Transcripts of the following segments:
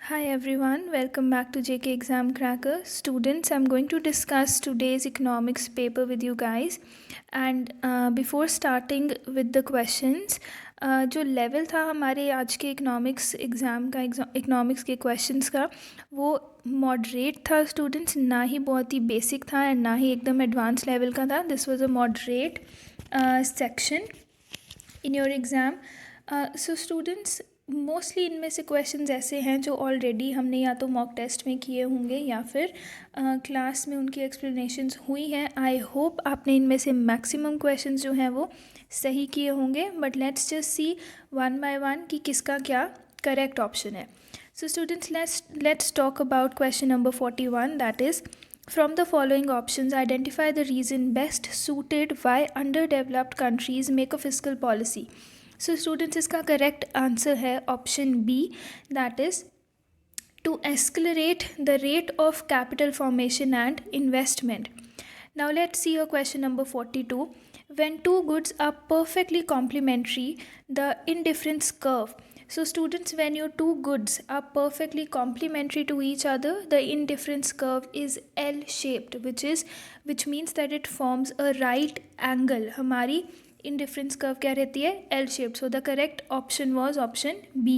Hi everyone, welcome back to JK Exam Cracker. Students, I'm going to discuss today's economics paper with you guys. And before starting with the questions, जो level था हमारे आज के economics exam का economics के questions का वो moderate था स्टूडेंट्स, ना ही बहुत ही बेसिक था एंड ना ही एकदम एडवांस लेवल का था. This was a moderate section in your exam. So students, mostly इनमें से क्वेश्चंस ऐसे हैं जो ऑलरेडी हमने या तो मॉक टेस्ट में किए होंगे या फिर क्लास में उनकी एक्सप्लेनेशंस हुई हैं. आई होप आपने इनमें से मैक्सिमम क्वेश्चंस जो हैं वो सही किए होंगे, but let's just see one by one कि किसका क्या करेक्ट ऑप्शन है. So students, let's talk about question number 41, that is, from the following options identify the reason best suited why underdeveloped countries make a fiscal policy. So students, इसका correct answer है option B, that is to accelerate the rate of capital formation and investment. Now let's see your question number 42. When two goods are perfectly complementary, the indifference curve. So students, when your two goods are perfectly complementary to each other, the indifference curve is L-shaped, which means that it forms a right angle. हमारी indifference curve क्या रहती है? L-shaped. So the correct option was option B.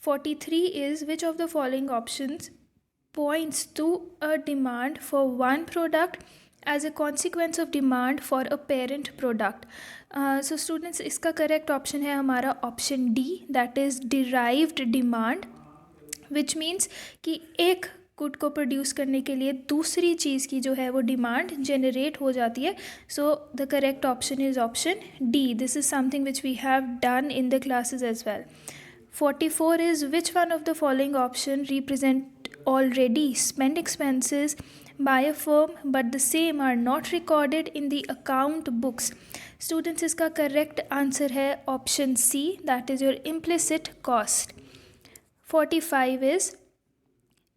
43 is which of the following options points to a demand for one product as a consequence of demand for a parent product. So students, इसका correct option है हमारा option D, that is derived demand, which means कि एक good को produce करने के लिए दूसरी चीज़ की जो है वो डिमांड जनरेट हो जाती है. So the correct option is option D. This is something which we have done in the classes as well. 44 is which one of the following option represent already spent expenses by a firm but the same are not recorded in the account books. Students, इसका correct answer है option C, that is your implicit cost. 45 is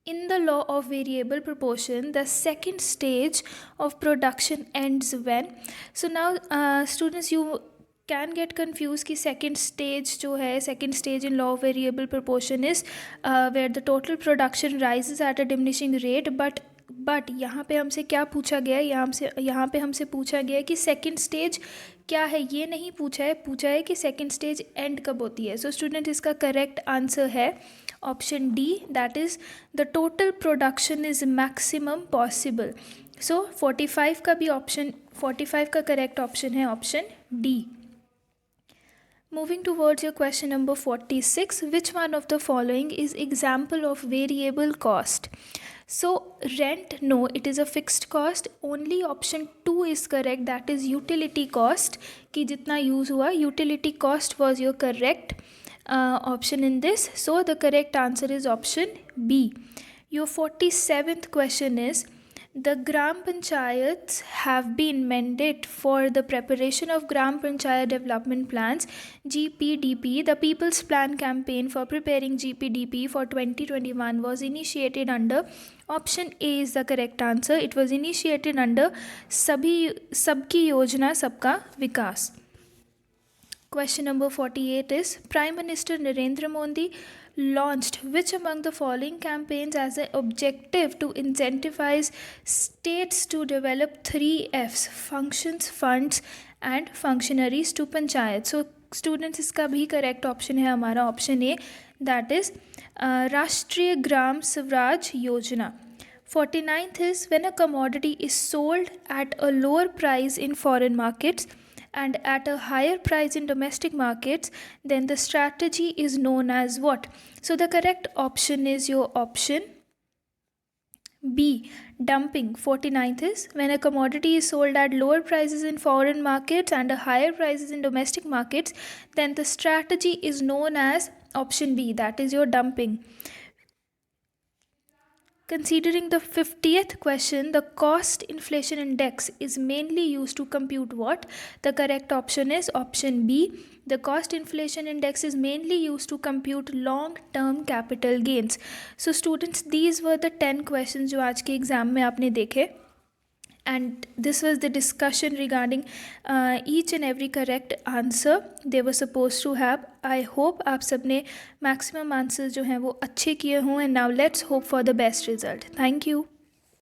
in the law of variable proportion the second stage of production ends when. So now students, you can get confused कि second stage जो है, second stage in law of variable proportion is where the total production rises at a diminishing rate, but यहाँ पे हमसे क्या पूछा गया है, यहाँ पे हमसे पूछा गया है कि सेकेंड स्टेज क्या है. ये नहीं पूछा है कि सेकेंड स्टेज एंड कब होती है. सो स्टूडेंट, इसका करेक्ट आंसर है option D, that is the total production is maximum possible. So 45 का भी ऑप्शन 45 का करेक्ट ऑप्शन है option D. Moving towards your question number 46, which one of the following is example of variable cost? So rent, no, it is a fixed cost. Only option 2 is correct, that is utility cost, कि जितना use हुआ, utility cost was your correct option in this. So the correct answer is option B. Your 47th question is, the Gram Panchayats have been mandated for the preparation of Gram Panchayat Development Plans GPDP. The People's Plan campaign for preparing GPDP for 2021 was initiated under option A is the correct answer. It was initiated under Sabki Yojana Sabka Vikas. Question number 48 is Prime Minister Narendra Modi launched which among the following campaigns as an objective to incentivize states to develop 3 Fs: functions, funds and functionaries to panchayat. So students, इसका भी correct option है हमारा option A, that is राष्ट्रीय ग्राम स्वराज योजना. 49th is when a commodity is sold at a lower price in foreign markets and at a higher price in domestic markets, then the strategy is known as what? So the correct option is your option B, dumping. 49th is when a commodity is sold at lower prices in foreign markets and a higher prices in domestic markets, then the strategy is known as option B, that is your dumping. Considering the 50th question, the cost inflation index is mainly used to compute what? The correct option is option B. The cost inflation index is mainly used to compute long-term capital gains. So students, these were the 10 questions जो आज के exam में आपने देखे. and this was the discussion regarding each and every correct answer they were supposed to have. I hope आप सबने maximum answers जो हैं वो अच्छे किए हों, and now let's hope for the best result. Thank you.